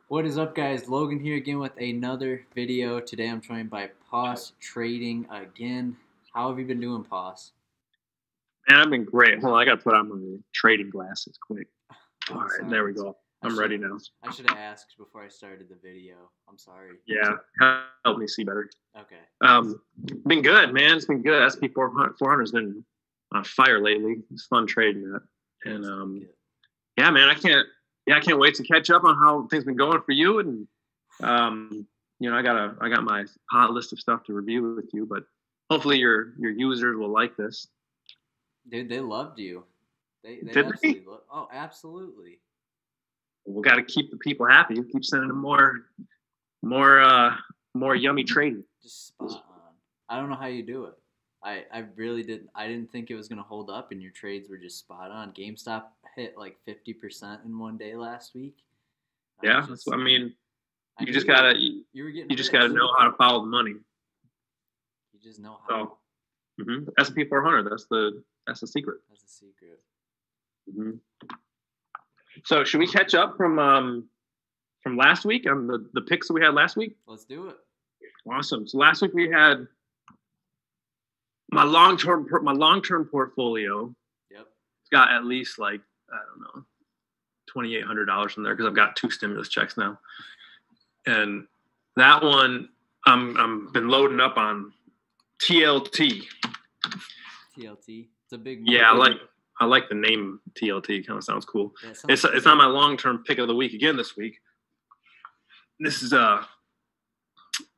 What is up, guys? Logan here again with another video. Today I'm joined by POS Trading again. How have you been doing, POS? Man, I've been great. Hold on, I got to put on my trading glasses quick. All I'm right, sorry. there we go. I'm ready now. I should have asked before I started the video. I'm sorry. Yeah, help me see better. Okay. Been good, man. It's been good. SP 400 has been on fire lately. It's fun trading that. And yeah, man, I can't wait to catch up on how things been going for you. And I got my hot list of stuff to review with you, but hopefully your users will like this. Dude, they loved you. They Did absolutely oh, absolutely. We got to keep the people happy. Keep sending them more yummy trading. Just spot on. I don't know how you do it. I really didn't. I didn't think it was gonna hold up, and your trades were just spot on. GameStop hit like 50% in one day last week. Yeah, that's what I mean. You just gotta know how to follow the money. You just know how. So, SP 400. That's the secret. That's the secret. Mm-hmm. So should we catch up from last week on the picks that we had last week? Let's do it. Awesome. So last week we had my long-term portfolio. Yep. It's got at least like, I don't know, $2,800 in there because I've got 2 stimulus checks now. And that one I'm been loading up on TLT. TLT. It's a big movie. Yeah, I like the name TLT. Kind of sounds cool. Yeah, it's on my long-term pick of the week again this week. This is I'm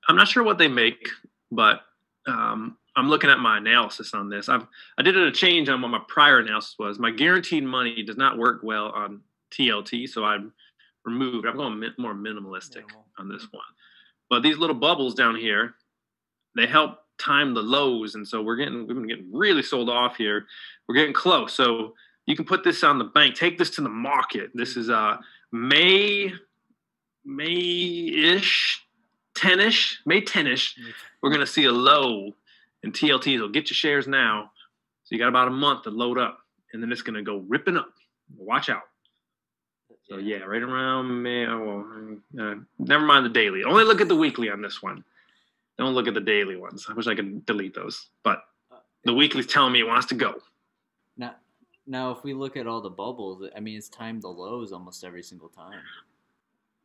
not sure what they make, but I'm looking at my analysis on this. I did a change on what my prior analysis was. My guaranteed money does not work well on TLT, so I removed. I'm going more minimalistic on this one. But these little bubbles down here, they help time the lows, and so we've been getting really sold off here. We're getting close, so you can put this on the bank. Take this to the market. This is May 10ish. We're gonna see a low in TLT. So get your shares now. So you got about a month to load up, and then it's gonna go ripping up. Watch out. So yeah, right around May. Never mind the daily. Only look at the weekly on this one. Don't look at the daily ones. I wish I could delete those, but the weekly's telling me it wants to go. Now, if we look at all the bubbles, I mean, it's timed the lows almost every single time.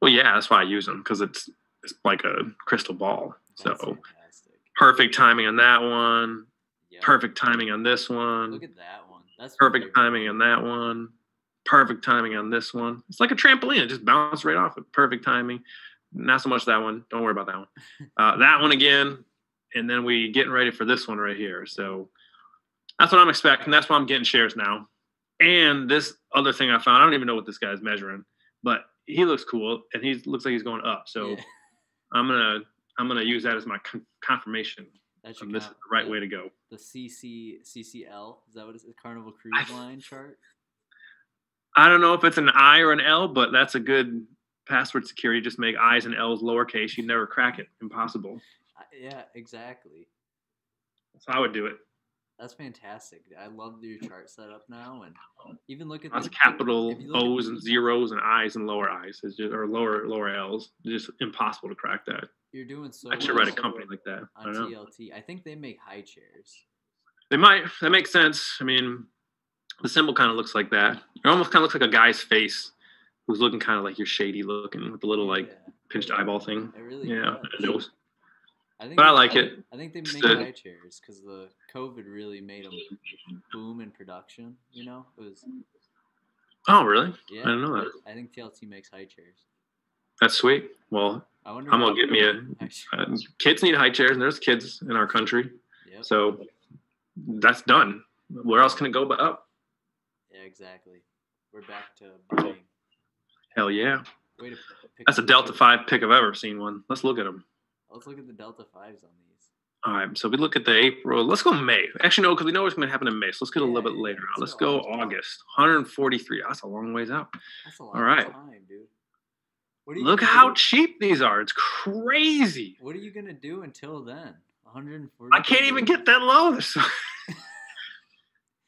Well, yeah, that's why I use them, because it's like a crystal ball. That's so fantastic. Perfect timing on that one. Yep. Perfect timing on this one. Look at that one. That's perfect timing on that one. Perfect timing on this one. It's like a trampoline. It just bounced right off it. Perfect timing. Not so much that one. Don't worry about that one. That one again. And then we getting ready for this one right here. So that's what I'm expecting. That's why I'm getting shares now. And this other thing I found, I don't even know what this guy's measuring, but he looks cool and he looks like he's going up. So yeah. I'm gonna use that as my confirmation. This is the right way to go. The CCL, is that what it is? Carnival Cruise Line chart? I don't know if it's an I or an L, but that's a good password security. Just make I's and L's lowercase. You'd never crack it. Impossible. Yeah, exactly. That's how I would do it. That's fantastic. I love your chart setup now, and even look at lots of capital O's and zeros and I's and lower I's, or lower L's. It's just impossible to crack that. You're doing so. I should write a company like that. On TLT, I think they make high chairs. They might. That makes sense. I mean, the symbol kind of looks like that. It almost kind of looks like a guy's face who's looking kind of like you're shady looking with the little pinched eyeball thing. It really does. I like it. I think they make high chairs because the COVID really made them boom in production. You know, it was. Oh really? Yeah, I didn't know that. I think TLT makes high chairs. That's sweet. Well, I'm gonna get me kids need high chairs, and there's kids in our country. Yep. So that's done. Where else can it go but up? Yeah, exactly. We're back to buying. Hell yeah. That's a Delta 5 pick I've ever seen one. Let's look at them. Let's look at the Delta 5s on these. All right, so we look at the April. Let's go May. Actually, no, because we know what's going to happen in May. So let's get a little bit later on. Let's go August. 143. That's a long ways out. That's a long time, dude. Look how cheap these are. It's crazy. What are you going to do until then? 140. I can't even get that low.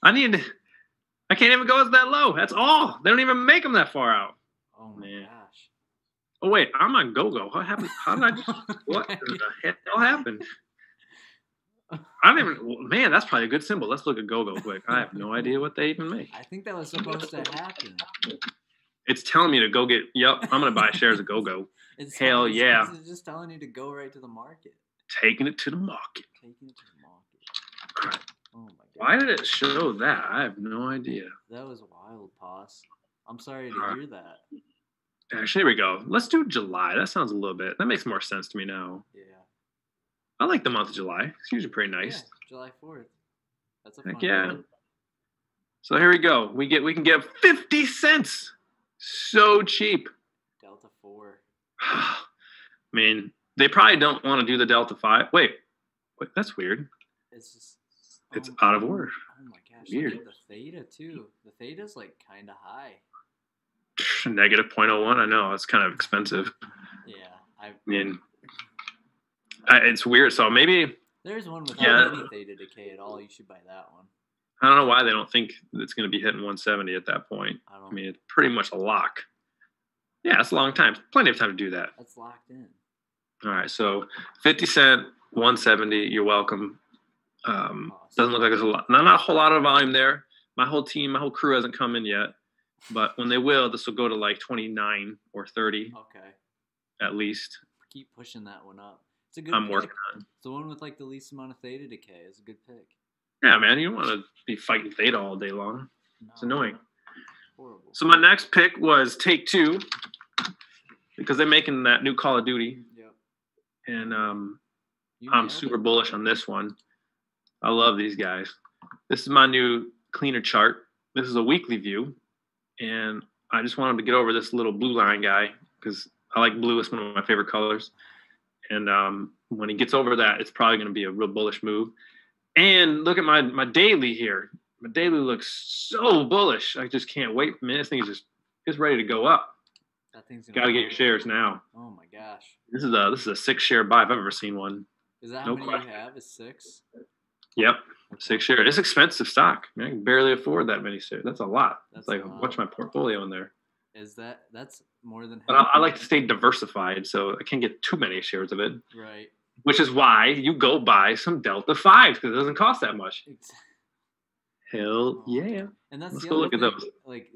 I can't even go as that low. That's all. They don't even make them that far out. Oh my gosh. Oh wait, I'm on go-go. What happened? How did I just? What the hell happened? I don't even. Man, that's probably a good symbol. Let's look at go-go quick. I have no idea what they even make. I think that was supposed to happen. It's telling me to go get. Yep, I'm gonna buy shares of go-go. Hell yeah! It's just telling you to go right to the market. Taking it to the market. Taking it to the market. Oh my god! Why did it show that? I have no idea. That was wild, POS. I'm sorry to hear that. Actually, here we go. Let's do July. That sounds a little bit. That makes more sense to me now. Yeah. I like the month of July. It's usually pretty nice. Yeah, July 4th. That's a Heck fun yeah. day. So here we go. We can get 50 cents. So cheap. Delta 4. I mean, they probably don't want to do the Delta 5. Wait, that's weird. It's just it's out of order. Oh my gosh. Weird. Look at the theta too. The theta's like kind of high. Negative 0.01. I know. It's kind of expensive. Yeah. I mean, it's weird. So maybe there's one without any theta decay at all. You should buy that one. I don't know why they don't think it's going to be hitting 170 at that point. I mean, it's pretty much a lock. Yeah, it's a long time. Plenty of time to do that. That's locked in. All right, so 50 cent, 170. You're welcome. Doesn't look like there's a lot. Not a whole lot of volume there. My whole team, my whole crew hasn't come in yet. But when they will, this will go to like 29 or 30. Okay. At least. Keep pushing that one up. It's a good I'm pick. working on it. It's the one with like the least amount of theta decay. It's a good pick. Yeah, man, you don't want to be fighting theta all day long. No, it's annoying. Horrible. So my next pick was Take-Two because they're making that new Call of Duty. Yep. And I'm super bullish on this one. I love these guys. This is my new cleaner chart. This is a weekly view. And I just wanted to get over this little blue line guy because I like blue. It's one of my favorite colors. And when he gets over that, it's probably going to be a real bullish move. And look at my daily here. My daily looks so bullish. I just can't wait. Man, this thing is just ready to go up. That thing's got to get your shares now. Oh my gosh. This is a 6-share buy if I've ever seen one. Is that how many you have? Is 6? Yep. 6 shares. It's expensive stock. I can barely afford that many shares. That's a lot. That's like what's my portfolio in there? That's more than half. But I like to stay diversified, so I can't get too many shares of it. Right. Which is why you go buy some Delta 5 because it doesn't cost that much. Hell yeah. And that's Let's the go other look thing. at those. Like,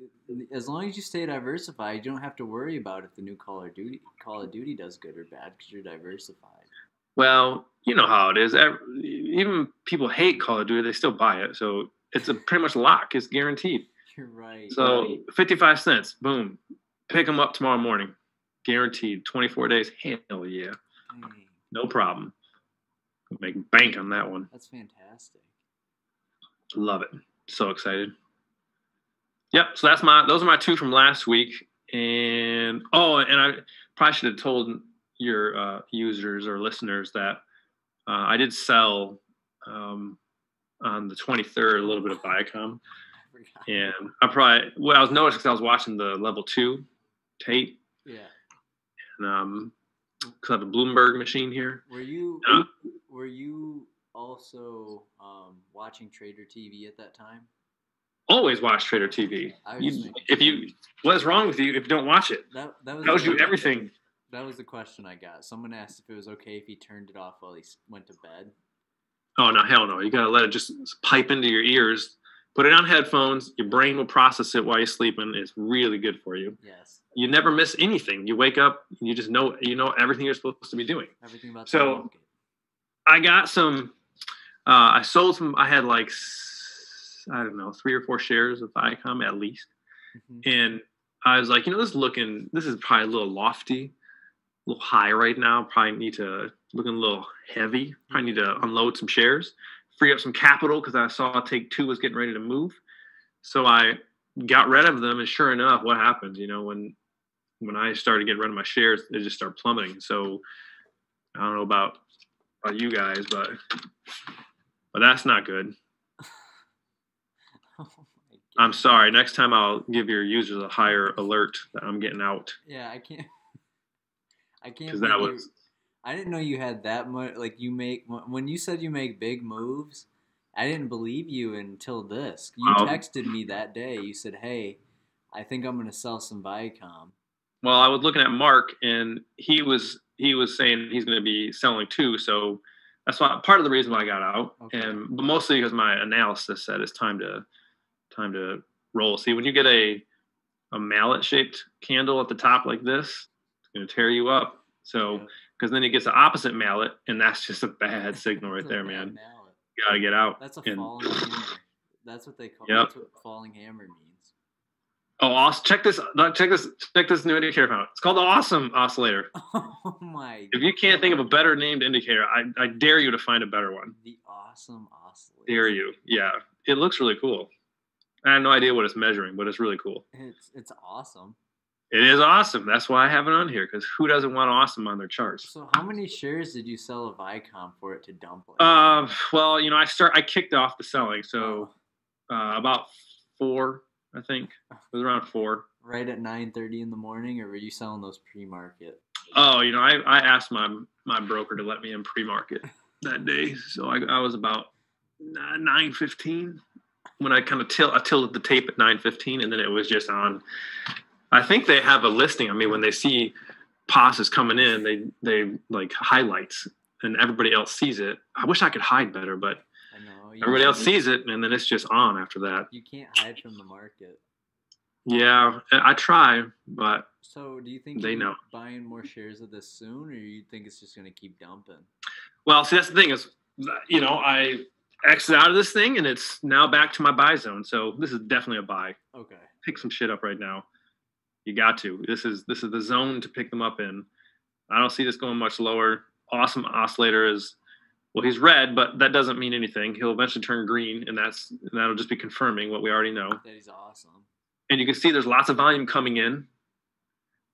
as long as you stay diversified, you don't have to worry about if the new Call of Duty does good or bad because you're diversified. Well, you know how it is. Even people hate Call of Duty, they still buy it. So it's a pretty much lock. It's guaranteed. You're right. So 55 cents. Boom. Pick them up tomorrow morning. Guaranteed. 24 days. Hell yeah. Dang. No problem. Make bank on that one. That's fantastic. Love it. So excited. Yep. So those are my 2 from last week. And I probably should have told your users or listeners that I did sell on the 23rd a little bit of Viacom. And I was noticing because I was watching the level 2 tape. Yeah. And because I have a Bloomberg machine here. Were you also watching Trader TV at that time? Always watch Trader TV. What is wrong with you if you don't watch it? That tells you everything. That was the question I got. Someone asked if it was okay if he turned it off while he went to bed. Oh no, hell no! You gotta let it just pipe into your ears. Put it on headphones. Your brain will process it while you're sleeping. It's really good for you. Yes. You never miss anything. You wake up, you just know everything you're supposed to be doing. Everything about the market. I got some. I sold some. I had like 3 or 4 shares of Viacom at least, and I was like, this is probably a little lofty, a little high right now. Probably need to looking a little heavy. Probably need to unload some shares, free up some capital because I saw Take-Two was getting ready to move. So I got rid of them, and sure enough, what happens? When I started getting rid of my shares, they just start plummeting. So I don't know about you guys, but that's not good. Oh I'm sorry. Next time I'll give your users a higher alert that I'm getting out. Yeah, I can't. Because that was. I didn't know you had that much. Like when you said you make big moves, I didn't believe you until this. You texted me that day. You said, "Hey, I think I'm going to sell some Viacom." Well, I was looking at Mark, and he was saying he's going to be selling too. So that's why part of the reason why I got out, Okay. but mostly because my analysis said it's time to roll. See, when you get a mallet shaped candle at the top like this, it's going to tear you up. So because then it gets the opposite mallet, and that's just a bad signal right there, man. Mallet. You got to get out. That's a falling hammer. That's what they call. Yep. That's what falling hammer means. Oh, awesome. Check this new indicator found. It's called the Awesome Oscillator. Oh my! If you can't think of a better named indicator, I dare you to find a better one. The Awesome Oscillator. Dare you? Yeah, it looks really cool. I have no idea what it's measuring, but it's really cool. It's awesome. It is awesome. That's why I have it on here, because who doesn't want awesome on their charts? So how many shares did you sell of Vicom for it to dump? Like well, I kicked off the selling, so about 4. I think it was around 4. Right at 9:30 in the morning, or were you selling those pre-market? Oh, I asked my broker to let me in pre-market that day, so I was about 9:15 when I kind of tilted the tape at 9:15, and then it was just on. I think they have a listing. I mean, when they see POS is coming in, they like highlights, and everybody else sees it. I wish I could hide better, but. I know. Everybody else sees it, and then it's just on after that. You can't hide from the market. Yeah, I try, but so do you think they know buying more shares of this soon, or you think it's just going to keep dumping? Well, see, that's the thing is, I exit out of this thing, and it's now back to my buy zone. So this is definitely a buy. Okay. Pick some shit up right now. You got to. This is the zone to pick them up in. I don't see this going much lower. Awesome Oscillator is. Well, he's red, but that doesn't mean anything. He'll eventually turn green, and that'll just be confirming what we already know. That he's awesome. And you can see there's lots of volume coming in.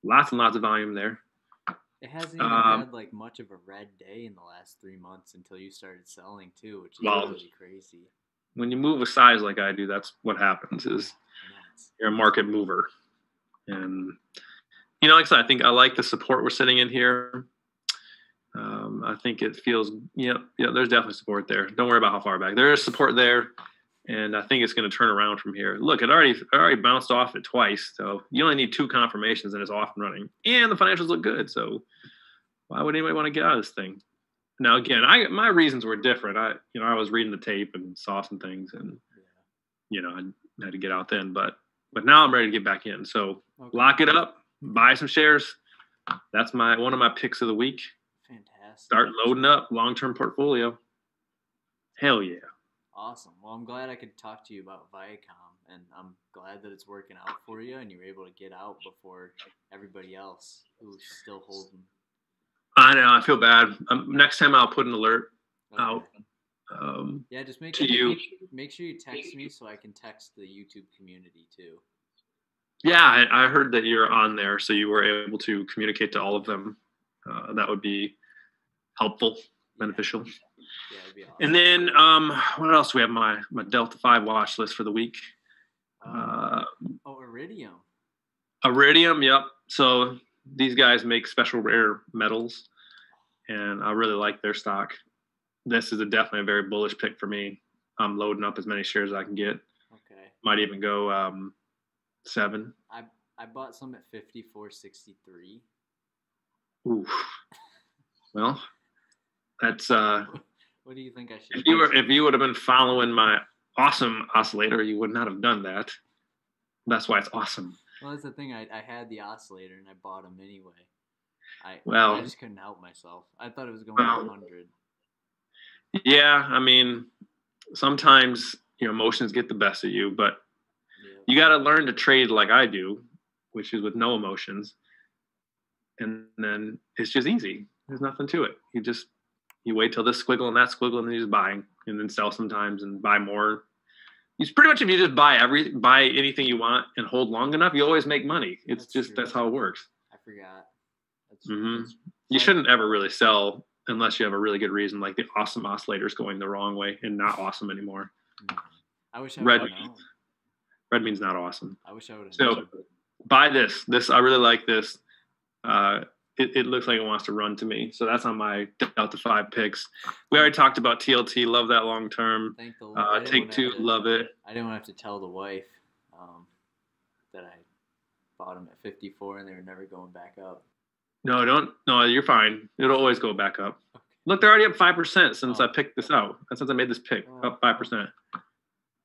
Lots and lots of volume there. It hasn't even had like much of a red day in the last 3 months until you started selling too, which is really crazy. When you move a size like I do, that's what happens is you're a market mover. And, like I said, I think I like the support we're sitting in here. I think it feels, there's definitely support there. Don't worry about how far back. There is support there, and I think it's going to turn around from here. Look, it already bounced off it twice, so you only need 2 confirmations, and it's off and running. And the financials look good, so why would anybody want to get out of this thing? Now, again, my reasons were different. I was reading the tape and saw some things, and I had to get out then. But now I'm ready to get back in. So lock it up, buy some shares. That's one of my picks of the week. Fantastic. Start loading up long-term portfolio. Hell yeah. Awesome. Well, I'm glad I could talk to you about Viacom, and I'm glad that it's working out for you and you were able to get out before everybody else who's still holding. I know. I feel bad. Next time I'll put an alert out. Just make sure you text me so I can text the YouTube community too. Yeah, I heard that you're on there, so you were able to communicate to all of them. That would be helpful, beneficial. Yeah, it'd be awesome. And then what else? We have my Delta 5 watch list for the week. Iridium. Iridium, yep. So these guys make special rare metals, and I really like their stock. This is definitely a very bullish pick for me. I'm loading up as many shares as I can get. Okay. Might even go 7. I bought some at 54.63. Ooh. Well, that's what do you think I should if you would have been following my awesome oscillator, you would not have done that. That's why it's awesome. Well, that's the thing. I had the oscillator and I bought them anyway. I just couldn't help myself. I thought it was going 100. Yeah, I mean, sometimes emotions get the best of you, but you got to learn to trade like I do, which is with no emotions. And then it's just easy. There's nothing to it. You wait till this squiggle and that squiggle, and then you just buy, and then sell sometimes and buy more. It's pretty much if you just buy anything you want and hold long enough, you always make money. That's how it works. I forgot. You shouldn't ever really sell unless you have a really good reason, like the awesome oscillator is going the wrong way and not awesome anymore. I wish I would have known. Red means not awesome. I wish I would have known. So buy this. I really like this. It looks like it wants to run to me. So that's on my Delta 5 picks. We already talked about TLT. Love that long term. Thank the Lord. Take Two. Love it. I didn't want to have to tell the wife that bought them at 54 and they were never going back up. No, don't. No, you're fine. It'll always go back up. Okay. Look, they're already up 5% since I picked this out. Since I made this pick, up 5%.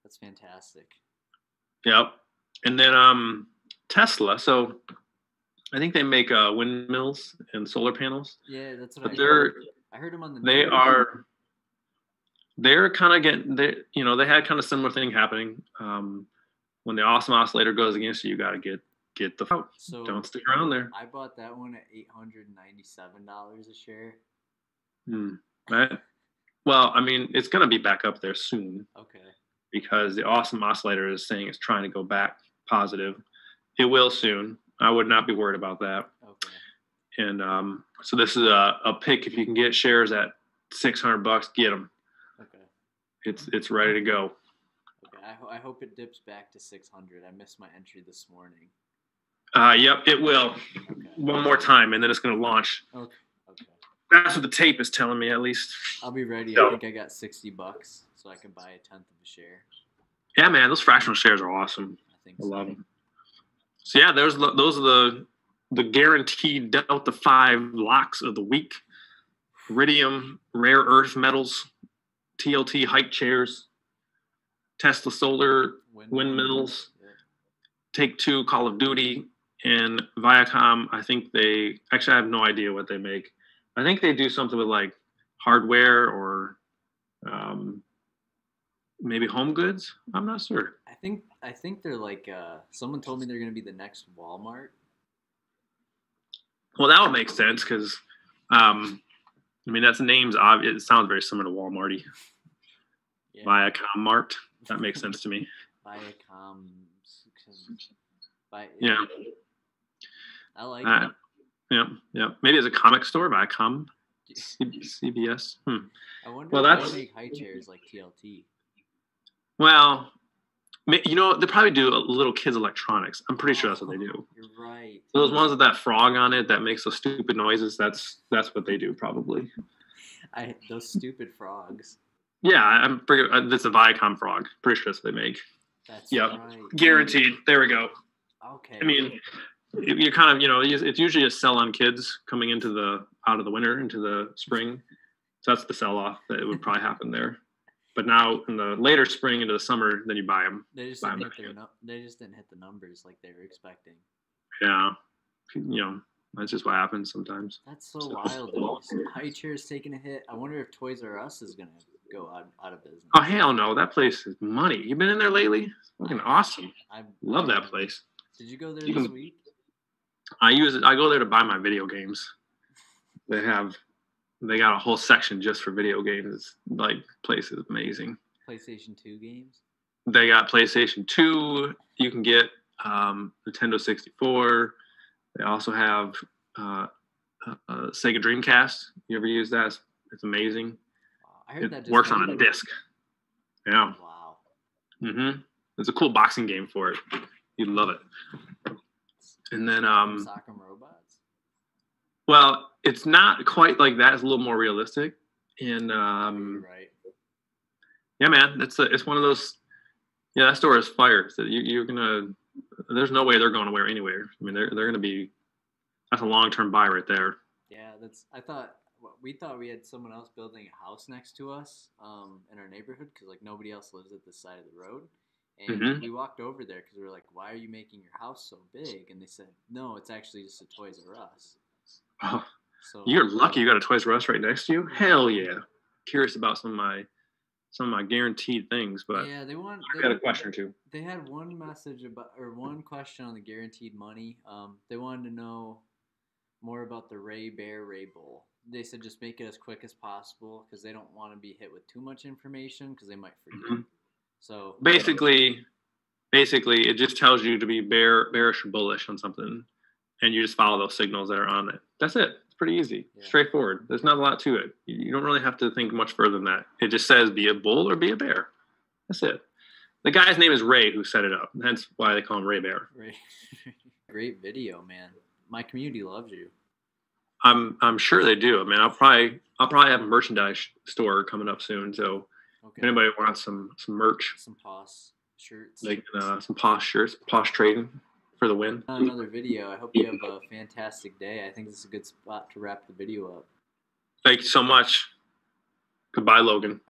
That's fantastic. Yep. And then Tesla. So I think they make windmills and solar panels. Yeah, that's what I heard. I heard them on the news. They're kind of getting, they had kind of similar thing happening. When the awesome oscillator goes against you, you got to get the out. So don't stick around there. I bought that one at $897 a share. Right. Well, I mean, it's going to be back up there soon. Okay. Because the awesome oscillator is saying it's trying to go back positive. It will soon. I would not be worried about that. Okay. And so this is a pick. If you can get shares at $600, get them. Okay. It's ready to go. Okay. I hope it dips back to 600. I missed my entry this morning. Yep, it will. Okay. One more time, and then it's going to launch. Okay. That's what the tape is telling me, at least. I'll be ready. So, I think I got $60, so I can buy a tenth of a share. Yeah, man, those fractional shares are awesome. I love them. So yeah, those are the guaranteed Delta 5 locks of the week. Iridium, rare earth metals, TLT height chairs, Tesla solar windmills, Take-Two Call of Duty, and Viacom. I have no idea what they make. I think they do something with like hardware or maybe home goods. I'm not sure. I think they're like someone told me they're going to be the next Walmart. Well, that would make sense because that's name's obvious. It sounds very similar to Walmarty. Yeah. Viacom Mart. That makes sense to me. Viacom. Yeah. I like it. Yeah. Maybe it's a comic store, Viacom. CBS. I wonder if they make high chairs like TLT. Well, they probably do little kids' electronics. I'm pretty sure that's what they do. You're right. Those ones with that frog on it that makes those stupid noises, that's what they do probably. Those stupid frogs. Yeah, that's a Viacom frog. Pretty sure that's what they make. That's right. Guaranteed. There we go. Okay. I mean, you kind of, it's usually a sell on kids coming out of the winter into the spring. So that's the sell off that would probably happen there. But now in the later spring into the summer, then you buy them. They just didn't hit the numbers like they were expecting. Yeah. That's just what happens sometimes. That's so wild. High chair's taking a hit. I wonder if Toys R Us is going to go out of business. Oh, hell no. That place is money. You been in there lately? It's fucking awesome. I love that place. Did you go there this week? I go there to buy my video games. They got a whole section just for video games. It's like, place is amazing. PlayStation 2 games? They got PlayStation 2. You can get Nintendo 64. They also have Sega Dreamcast. You ever use that? It's amazing. I heard that works on a disc. Yeah. Wow. Mm-hmm. There's a cool boxing game for it. You'd love it. And then Sock'em Robots? Well, it's not quite like that. It's a little more realistic. And you're right. Yeah, man, it's one of those. Yeah, that store is fire. So you're gonna. There's no way they're going anywhere. I mean, they're gonna be. That's a long-term buy right there. Yeah, we thought we had someone else building a house next to us in our neighborhood because like nobody else lives at this side of the road. And we walked over there because we were like, why are you making your house so big? And they said, no, it's actually just a Toys R Us. Oh, so you're lucky you got a Toys R Us right next to you. Hell yeah. Curious about some of my guaranteed things, but yeah, I got a question or two. They had one question on the guaranteed money. They wanted to know more about the Ray Bowl. They said just make it as quick as possible because they don't want to be hit with too much information because they might forget. Mm-hmm. So basically, it just tells you to be bearish or bullish on something, and you just follow those signals that are on it. That's it. It's pretty easy, straightforward. There's not a lot to it. You don't really have to think much further than that. It just says be a bull or be a bear. That's it. The guy's name is Ray who set it up. That's why they call him Ray Bear. Ray. Great video, man. My community loves you. I'm sure they do. I mean, I'll probably have a merchandise store coming up soon. So if anybody wants some merch, some POS shirts, like some POS shirts, POS Trading. for the win. Another video. I hope you have a fantastic day. I think this is a good spot to wrap the video up. Thank you so much. Goodbye, Logan.